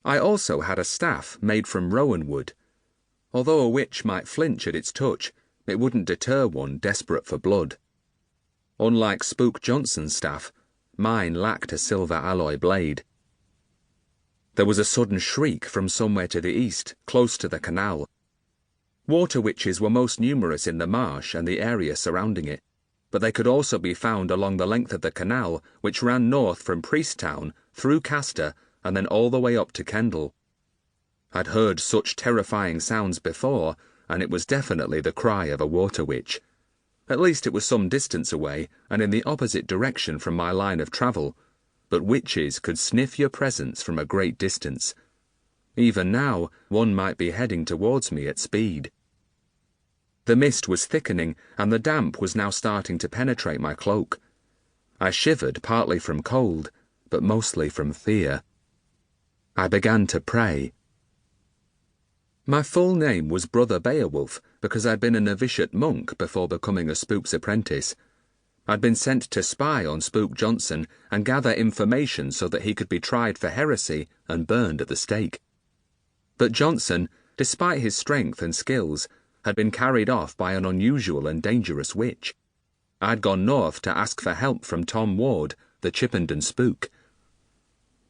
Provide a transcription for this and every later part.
I also had a staff made from rowan wood. Although a witch might flinch at its touch, it wouldn't deter one desperate for blood. Unlike Spook Johnson's staff, mine lacked a silver alloy blade. There was a sudden shriek from somewhere to the east, close to the canal. Water witches were most numerous in the marsh and the area surrounding it, but they could also be found along the length of the canal, which ran north from Priesttown, through Castor, and then all the way up to Kendal. I'd heard such terrifying sounds before, and it was definitely the cry of a water witch. At least it was some distance away, and in the opposite direction from my line of travel, but witches could sniff your presence from a great distance. Even now, one might be heading towards me at speed. The mist was thickening, and the damp was now starting to penetrate my cloak. I shivered partly from cold, but mostly from fear. I began to pray. My full name was Brother Beowulf because I'd been a novitiate monk before becoming a spook's apprentice. I'd been sent to spy on Spook Johnson and gather information so that he could be tried for heresy and burned at the stake. But Johnson, despite his strength and skills, had been carried off by an unusual and dangerous witch. I'd gone north to ask for help from Tom Ward, the Chippenden spook.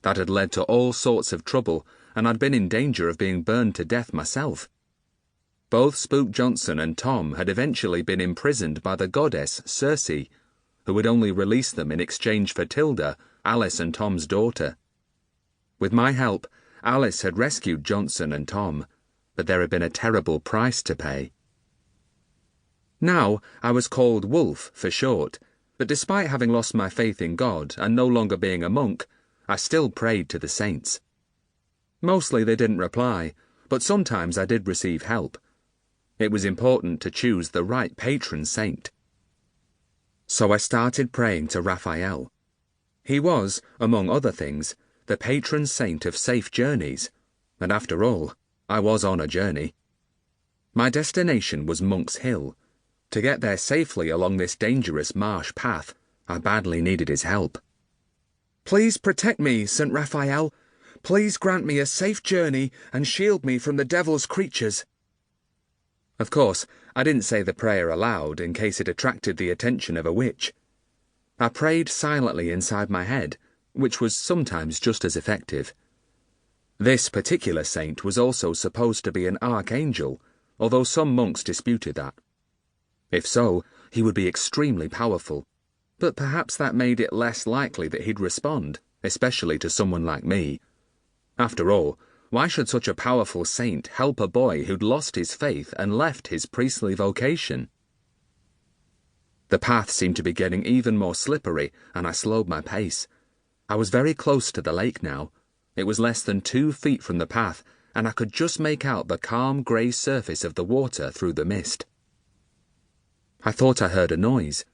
That had led to all sorts of trouble, and I'd been in danger of being burned to death myself. Both Spook Johnson and Tom had eventually been imprisoned by the goddess Circe, who had only released them in exchange for Tilda, Alice and Tom's daughter. With my help, Alice had rescued Johnson and Tom, but there had been a terrible price to pay. Now I was called Wulf for short, but despite having lost my faith in God and no longer being a monk, I still prayed to the saints. Mostly they didn't reply, but sometimes I did receive help. It was important to choose the right patron saint. So I started praying to Raphael. He was, among other things, the patron saint of safe journeys, and after all, I was on a journey. My destination was Monk's Hill. To get there safely along this dangerous marsh path, I badly needed his help. "Please protect me, St. Raphael. Please grant me a safe journey and shield me from the devil's creatures." Of course, I didn't say the prayer aloud in case it attracted the attention of a witch. I prayed silently inside my head, which was sometimes just as effective. This particular saint was also supposed to be an archangel, although some monks disputed that. If so, he would be extremely powerful, but perhaps that made it less likely that he'd respond, especially to someone like me. After all, why should such a powerful saint help a boy who'd lost his faith and left his priestly vocation? The path seemed to be getting even more slippery, and I slowed my pace. I was very close to the lake now. It was less than 2 feet from the path, and I could just make out the calm grey surface of the water through the mist. I thought I heard a noise.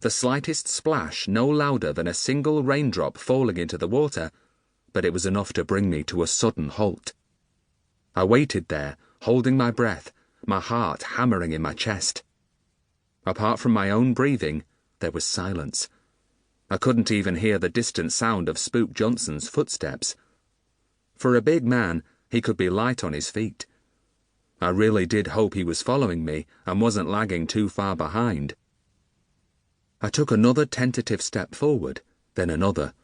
The slightest splash no louder than a single raindrop falling into the water, but it was enough to bring me to a sudden halt. I waited there, holding my breath, my heart hammering in my chest. Apart from my own breathing, there was silence. I couldn't even hear the distant sound of Spook Johnson's footsteps. For a big man, he could be light on his feet. I really did hope he was following me and wasn't lagging too far behind. I took another tentative step forward, then another.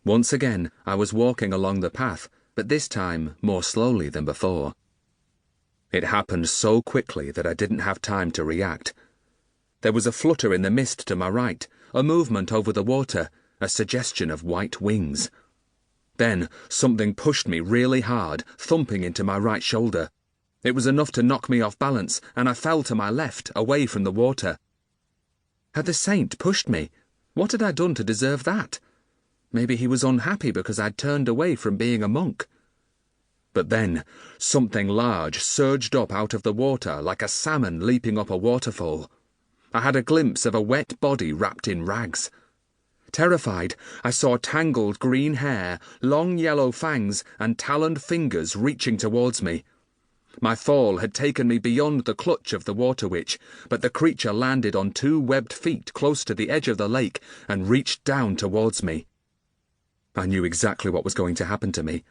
Once again, I was walking along the path, but this time more slowly than before. It happened so quickly that I didn't have time to react. There was a flutter in the mist to my right, a movement over the water, a suggestion of white wings. Then something pushed me really hard, thumping into my right shoulder. It was enough to knock me off balance, and I fell to my left, away from the water. Had the saint pushed me? What had I done to deserve that? Maybe he was unhappy because I'd turned away from being a monk. But then, something large surged up out of the water like a salmon leaping up a waterfall. I had a glimpse of a wet body wrapped in rags. Terrified, I saw tangled green hair, long yellow fangs, and taloned fingers reaching towards me. My fall had taken me beyond the clutch of the water witch, but the creature landed on 2 webbed feet close to the edge of the lake and reached down towards me. I knew exactly what was going to happen to me.